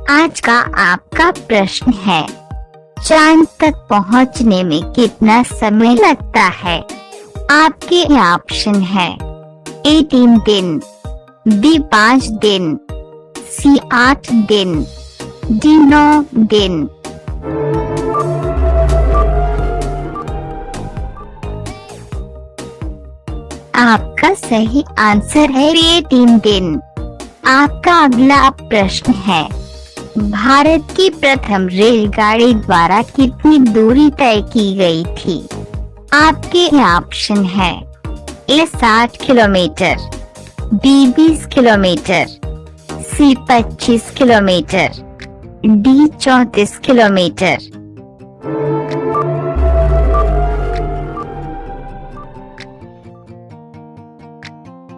आज का आपका प्रश्न है, चांद तक पहुंचने में कितना समय लगता है? आपके ऑप्शन है ए 3 दिन, बी 5 दिन, सी 8 दिन, डी 9 दिन। आपका सही आंसर है ए 3 दिन। आपका अगला प्रश्न है, भारत की प्रथम रेलगाड़ी द्वारा कितनी दूरी तय की गई थी? आपके ऑप्शन है ए 60 किलोमीटर, बी 20 किलोमीटर, सी 25 किलोमीटर, डी 34 किलोमीटर।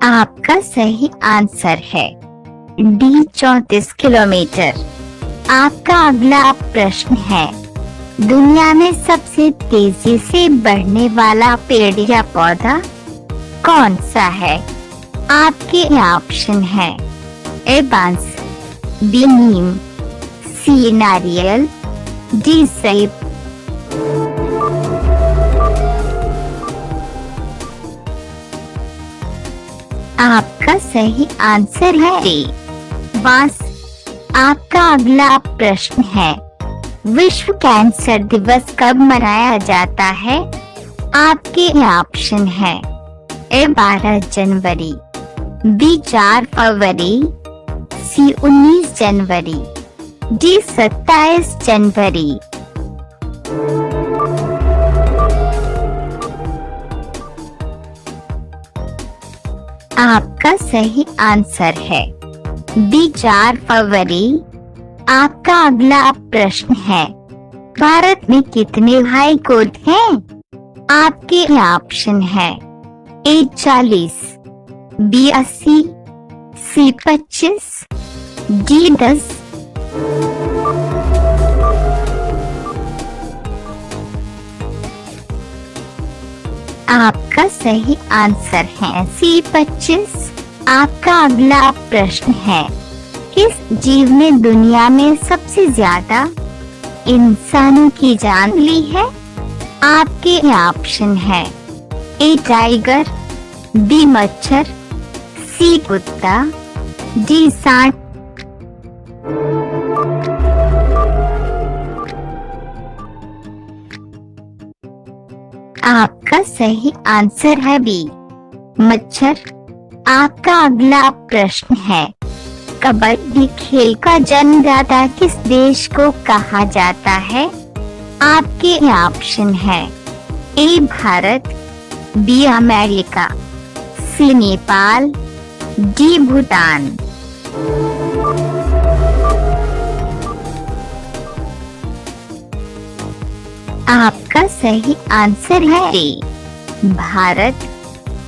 आपका सही आंसर है डी 34 किलोमीटर। आपका अगला प्रश्न है, दुनिया में सबसे तेजी से बढ़ने वाला पेड़ या पौधा कौन सा है? आपके ऑप्शन है ए बांस, बी नीम, सी नारियल, डी सेब। आपका सही आंसर है ए बांस। आपका अगला प्रश्न है, विश्व कैंसर दिवस कब मनाया जाता है? आपके ऑप्शन है ए 12 जनवरी, बी 4 फरवरी, सी 19 जनवरी, डी 27 जनवरी। आपका सही आंसर है बी 4 फरवरी। आपका अगला प्रश्न है, भारत में कितने हाई कोर्ट हैं? आपके ऑप्शन है ए 40, बी 80, सी 25, डी 10। आपका सही आंसर है सी 25। आपका अगला प्रश्न है, किस जीव ने दुनिया में सबसे ज्यादा इंसानों की जान ली है? आपके ऑप्शन है ए टाइगर, बी मच्छर, सी कुत्ता, डी सांप। आपका सही आंसर है बी मच्छर। आपका अगला प्रश्न है, कबड्डी खेल का जन्मदाता किस देश को कहा जाता है? आपके ऑप्शन है A Bharat, B America, C Nepal, D Bhutan. आपका सही आंसर है ए भारत।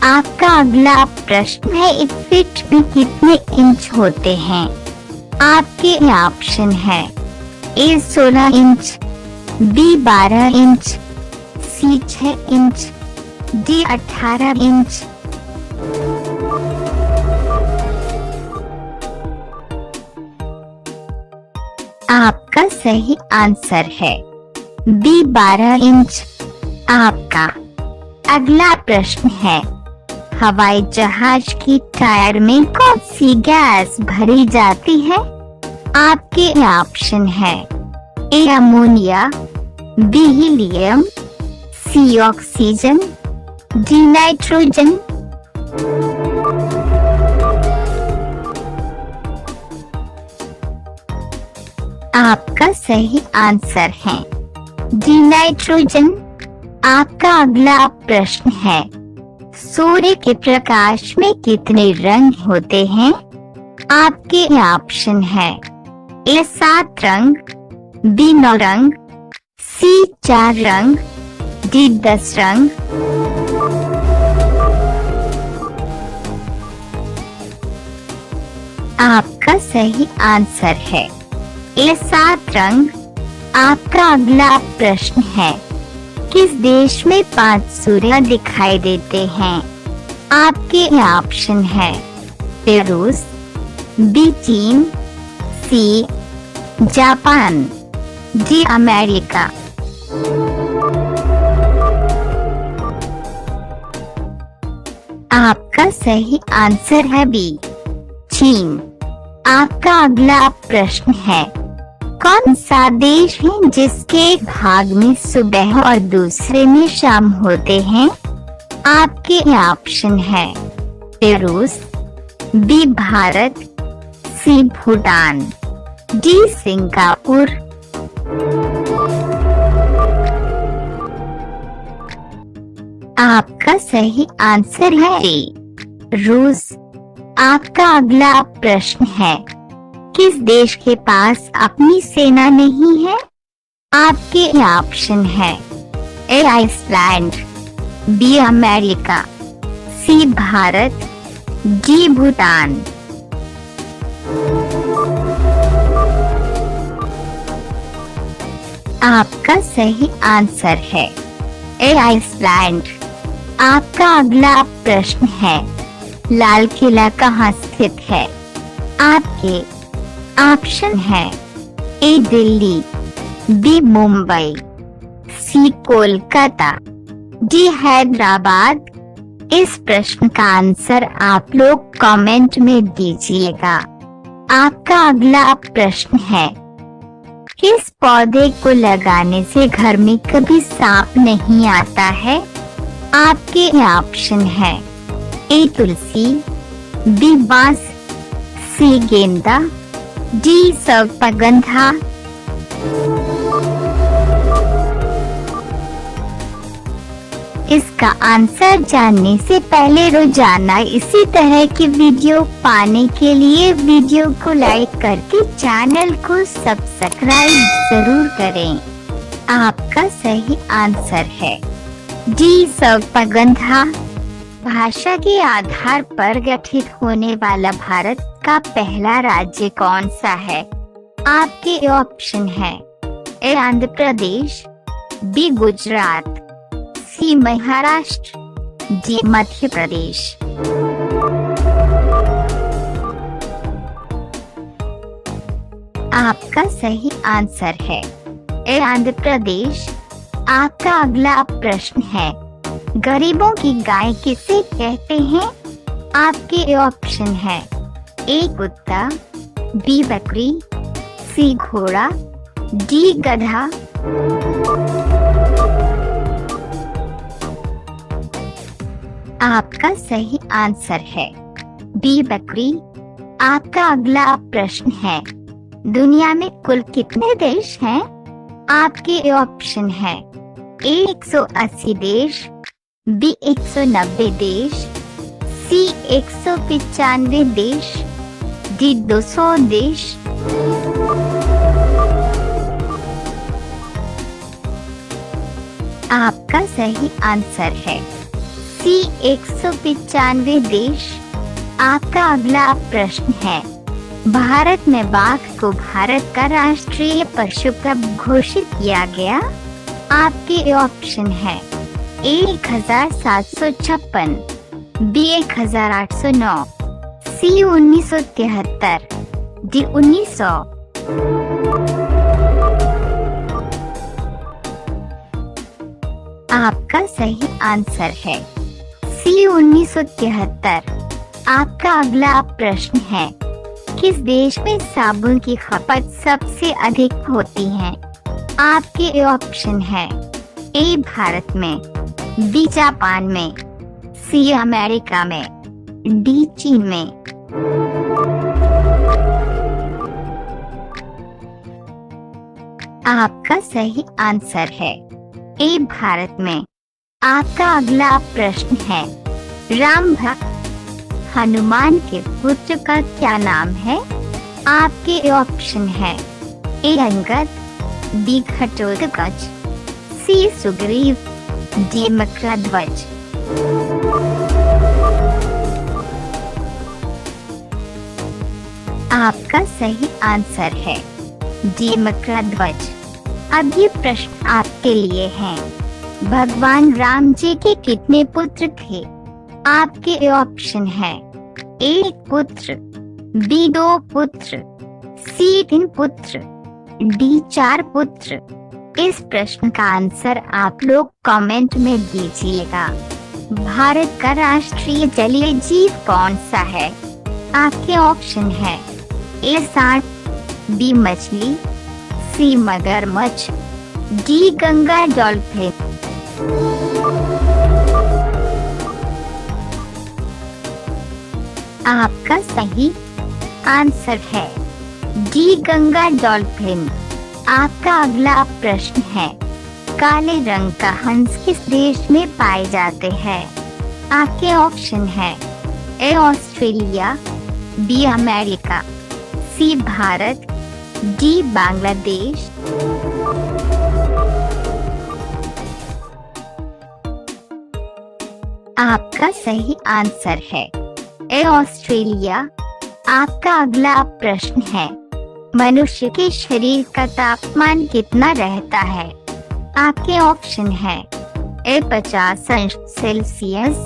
आपका अगला प्रश्न है, एक फीट में कितने इंच होते हैं? आपके ऑप्शन है ए 16 इंच, बी 12 इंच, सी 6 इंच, डी 18 इंच। आपका सही आंसर है बी 12 इंच। आपका अगला प्रश्न है, हवाई जहाज की टायर में कौन सी गैस भरी जाती है? आपके ऑप्शन है A ammonia, B helium, C oxygen, D nitrogen. आपका सही आंसर है डी नाइट्रोजन। आपका अगला प्रश्न है, सूर्य के प्रकाश में कितने रंग होते हैं? आपके ऑप्शन है ए 7 रंग, बी 9 रंग, सी 4 रंग, डी 10 रंग। आपका सही आंसर है ए 7 रंग। आपका अगला प्रश्न है, किस देश में 5 सूर्य दिखाई देते हैं? आपके ऑप्शन है ए रूस, बी चीन, सी जापान, डी अमेरिका। आपका सही आंसर है बी, चीन। आपका अगला प्रश्न है, कौन सा देश है जिसके एक भाग में सुबह और दूसरे में शाम होते हैं? आपके ऑप्शन है रूस, बी भारत, सी भूटान, डी सिंगापुर। आपका सही आंसर है ए, रूस। आपका अगला प्रश्न है, किस देश के पास अपनी सेना नहीं है? आपके ऑप्शन है ए Iceland, B America, C Bharat, D Bhutan. आपका सही आंसर है ए आइसलैंड। आपका अगला प्रश्न है, लाल किला कहाँ स्थित है? आपके ऑप्शन है ए दिल्ली, बी मुंबई, सी कोलकाता, डी हैदराबाद। इस प्रश्न का आंसर आप लोग कमेंट में दीजिएगा। आपका अगला प्रश्न है, किस पौधे को लगाने से घर में कभी सांप नहीं आता है? आपके ऑप्शन है ए तुलसी, बी बांस, सी गेंदा, डी सर्पगंधा। इसका आंसर जानने से पहले रोजाना इसी तरह की वीडियो पाने के लिए वीडियो को लाइक करके चैनल को सब्सक्राइब जरूर करें। आपका सही आंसर है डी सर्पगंधा। भाषा के आधार पर गठित होने वाला भारत का पहला राज्य कौन सा है? आपके ऑप्शन है ए आंध्र प्रदेश, बी गुजरात, सी महाराष्ट्र, डी मध्य प्रदेश। आपका सही आंसर है ए आंध्र प्रदेश। आपका अगला प्रश्न है, गरीबों की गाय किसे कहते हैं? आपके ऑप्शन है ए कुत्ता, बी बकरी, सी घोड़ा, डी गधा। आपका सही आंसर है बी बकरी। आपका अगला प्रश्न है, दुनिया में कुल कितने देश हैं? आपके ऑप्शन है ए 180 देश, बी 190 देश, सी 195 देश, डी 200 देश। आपका सही आंसर है सी 195 देश। आपका अगला प्रश्न है, भारत में बाघ को भारत का राष्ट्रीय पशु कब घोषित किया गया? आपके ऑप्शन है ए 1756, बी 1809, सी 1973, डी 1900। आपका सही आंसर है सी 1973। आपका अगला प्रश्न है, किस देश में साबुन की खपत सबसे अधिक होती है? आपके ऑप्शन है ए भारत में, बी जापान में, सी अमेरिका में, डी चीन में। आपका सही आंसर है ए भारत में। आपका अगला प्रश्न है, राम भक्त हनुमान के पुत्र का क्या नाम है? आपके ऑप्शन है ए अंगद, बी घटोत्कच, सी सुग्रीव, डी मकरध्वज। आपका सही आंसर है डी मकरध्वज। अब ये प्रश्न आपके लिए है, भगवान राम जी के कितने पुत्र थे? आपके ऑप्शन है ए 1 पुत्र, बी 2 पुत्र, सी 3 पुत्र, डी 4 पुत्र। इस प्रश्न का आंसर आप लोग कमेंट में दीजिएगा। भारत का राष्ट्रीय जलीय जीव कौन सा है? आपके ऑप्शन है ए सांप, बी मछली, सी मगरमच्छ, डी गंगा डॉल्फिन। आपका सही आंसर है डी गंगा डॉल्फिन। आपका अगला प्रश्न है, काले रंग का हंस किस देश में पाए जाते हैं? आपके ऑप्शन है A Australia, B America, C Bharat, D Bangladesh. आपका सही आंसर है ए ऑस्ट्रेलिया। आपका अगला प्रश्न है, मनुष्य के शरीर का तापमान कितना रहता है? आपके ऑप्शन है ए 50 अंश सेल्सियस,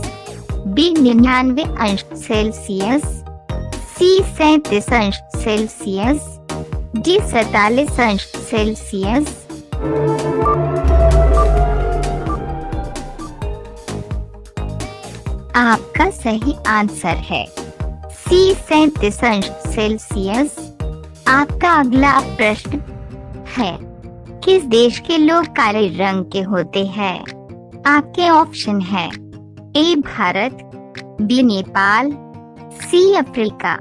बी 99 अंश सेल्सियस, सी 37 अंश सेल्सियस, डी 47 अंश सेल्सियस। आपका सही आंसर है सी 37 अंश सेल्सियस। आपका अगला प्रश्न है, किस देश के लोग काले रंग के होते हैं? आपके ऑप्शन है A Bharat, B Nepal, C Africa,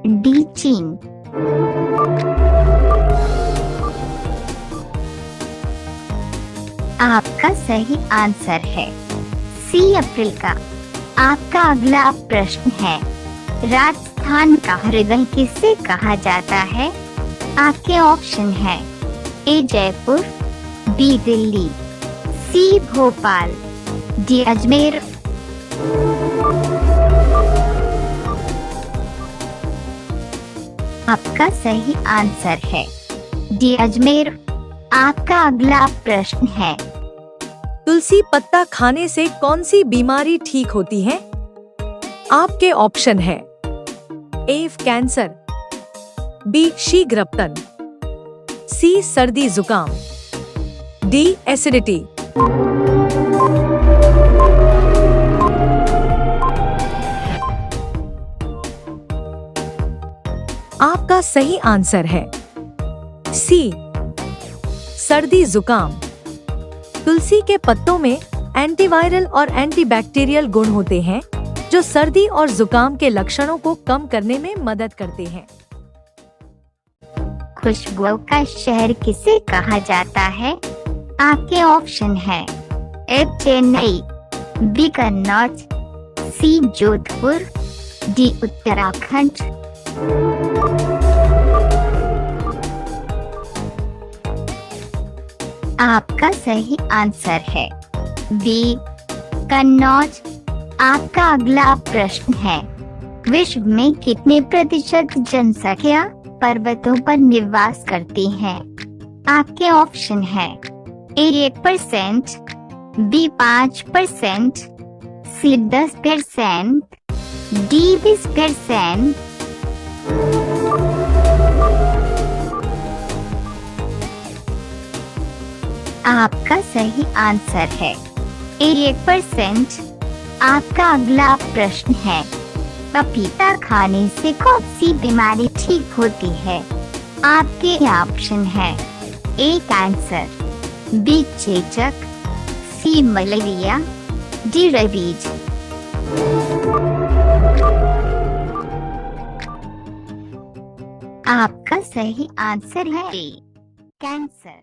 D चीन। आपका सही आंसर है सी अफ्रीका। आपका अगला प्रश्न है, राजस्थान का हृदय किसे कहा जाता है? आपके ऑप्शन है ए जयपुर, बी दिल्ली, सी भोपाल, डी अजमेर। आपका सही आंसर है डी अजमेर। आपका अगला प्रश्न है, तुलसी पत्ता खाने से कौन सी बीमारी ठीक होती है? आपके ऑप्शन है ए कैंसर, बी शीघ्रपतन, सी सर्दी जुकाम, डी एसिडिटी। आपका सही आंसर है सी सर्दी जुकाम। तुलसी के पत्तों में एंटीवायरल और एंटीबैक्टीरियल गुण होते हैं जो सर्दी और जुकाम के लक्षणों को कम करने में मदद करते हैं। खुशबुओं का शहर किसे कहा जाता है? आपके ऑप्शन है ए चेन्नई, बी कन्नौज, सी जोधपुर, डी उत्तराखंड। आपका सही आंसर है बी कन्नौज। आपका अगला प्रश्न है, विश्व में कितने प्रतिशत जनसंख्या पर्वतों पर निवास करती है? आपके ऑप्शन है ए 1%, बी 5%, सी 10%, डी 20%। आपका सही आंसर है ए 1%। आपका अगला प्रश्न है, पपीता खाने से कौन सी बीमारी ठीक होती है? आपके ऑप्शन है ए कैंसर, बी चेचक, सी मलेरिया, डी रेबीज। आपका सही आंसर है ए कैंसर।